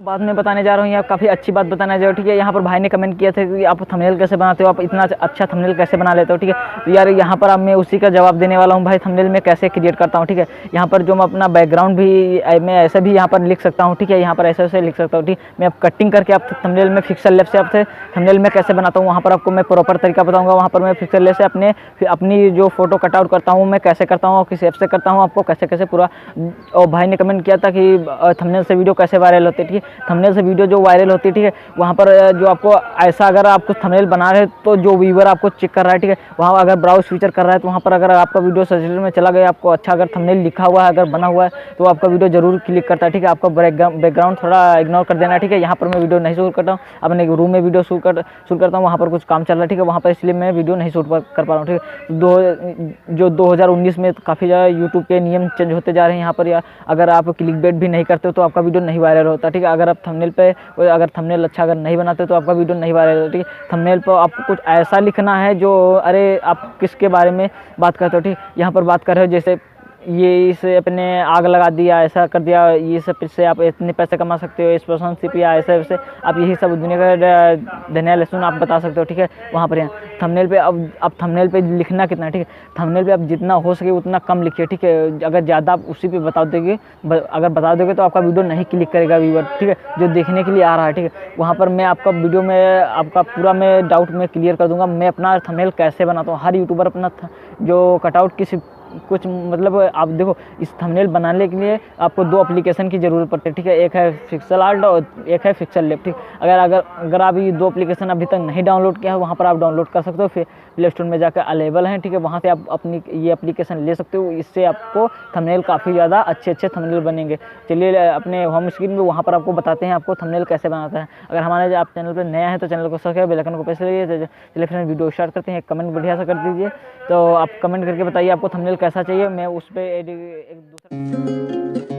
बात मैं बताने जा रहा हूँ, यहाँ काफ़ी अच्छी बात बताने जा रहा हूँ, ठीक है। यहाँ पर भाई ने कमेंट किया था कि आप थंबनेल कैसे बनाते हो, आप इतना अच्छा थंबनेल कैसे बना लेते हो, ठीक है। तो यार यहाँ पर अब मैं उसी का जवाब देने वाला हूँ भाई, थंबनेल में कैसे क्रिएट करता हूँ, ठीक है। यहाँ पर जो मैं अपना बैकग्राउंड भी मैं ऐसे भी यहाँ पर लिख सकता हूँ, ठीक है। यहाँ पर ऐसे लिख सकता हूँ, ठीक। मैं अब कटिंग करके आप थंबनेल में पिक्सल लैब से आपसे थंबनेल में कैसे बनाता हूँ, वहाँ पर आपको मैं प्रॉपर तरीका बताऊँगा। वहाँ पर मैं पिक्सल लैब से अपनी जो फोटो कटआउट करता हूँ मैं कैसे करता हूँ और किस ऐप से करता हूँ, आपको कैसे पूरा। और भाई ने कमेंट किया था कि थंबनेल से वीडियो कैसे वायरल होती है, ठीक है। थंबनेल से वीडियो जो वायरल होती है, ठीक है, वहाँ पर जो आपको ऐसा अगर आपको थंबनेल बना रहे तो जो व्यूअर आपको चेक कर रहा है, ठीक है, वहाँ अगर ब्राउज फीचर कर रहा है तो वहाँ पर अगर आपका वीडियो सजेशन में चला गया, आपको अच्छा अगर थंबनेल लिखा हुआ है, अगर बना हुआ है, तो आपका वीडियो जरूर क्लिक करता है, ठीक है। आपका बैकग्राउंड थोड़ा इग्नोर कर देना, ठीक है। यहाँ पर मैं वीडियो नहीं शूट करता हूँ, अपने रूम में वीडियो शूट करता हूँ, वहाँ पर कुछ काम चल रहा है, ठीक है, वहाँ पर इसलिए मैं वीडियो नहीं शूट कर पा रहा हूँ, ठीक है। जो 2019 में काफ़ी ज़्यादा यूट्यूब के नियम चेंज होते जा रहे हैं यहाँ पर, या अगर आप क्लिकबेट भी नहीं करते हो तो आपका वीडियो नहीं वायरल होता, ठीक है। अगर आप थंबनेल पे अगर थंबनेल अच्छा अगर नहीं बनाते तो आपका वीडियो नहीं वायरल होता, ठीक है। थंबनेल पर आपको कुछ ऐसा लिखना है जो अरे आप किसके बारे में बात करते हो, ठीक। यहाँ पर बात कर रहे हो जैसे ये इसे अपने आग लगा दिया, ऐसा कर दिया, ये सब इससे आप इतने पैसे कमा सकते हो, स्पॉन्सरशिप या ऐसे वैसे आप यही सब दुनिया का धनिया लहसुन आप बता सकते हो, ठीक है। वहाँ पर यहाँ थंबनेल पे अब थंबनेल पे लिखना कितना, ठीक है। थंबनेल पे आप जितना हो सके उतना कम लिखिए, ठीक है। अगर ज़्यादा आप उसी पे अगर बता दोगे तो आपका वीडियो नहीं क्लिक करेगा व्यूअर, ठीक है, जो देखने के लिए आ रहा है, ठीक है। वहाँ पर मैं आपका वीडियो में आपका पूरा मैं डाउट में क्लियर कर दूँगा, मैं अपना थंबनेल कैसे बनाता हूँ। हर यूट्यूबर अपना जो कटआउट किसी कुछ मतलब आप देखो, इस थंबनेल बनाने के लिए आपको 2 एप्लीकेशन की ज़रूरत पड़ती है, ठीक है। एक है पिक्सल आर्ट और एक है पिक्सल लैब, ठीक। अगर आप ये 2 एप्लीकेशन अभी तक नहीं डाउनलोड किया है, वहाँ पर आप डाउनलोड कर सकते हो, फिर प्ले स्टोर में जाकर अवेलेबल हैं, ठीक है। वहाँ से आप अपनी ये एप्लीकेशन ले सकते हो, इससे आपको थंबनेल काफ़ी ज़्यादा अच्छे थंबनेल बनेंगे। चलिए अपने होम स्क्रीन में वहाँ पर आपको बताते हैं आपको थंबनेल कैसे बनाता है। अगर हमारे आप चैनल पर नया है तो चैनल को सब्सक्राइब, बेल आइकन को प्रेस करिए। चलिए फिर वीडियो स्टार्ट करते हैं। कमेंट बढ़िया सा कर दीजिए, तो आप कमेंट करके बताइए आपको थंबनेल कैसा चाहिए, मैं उस पर एक दूसरा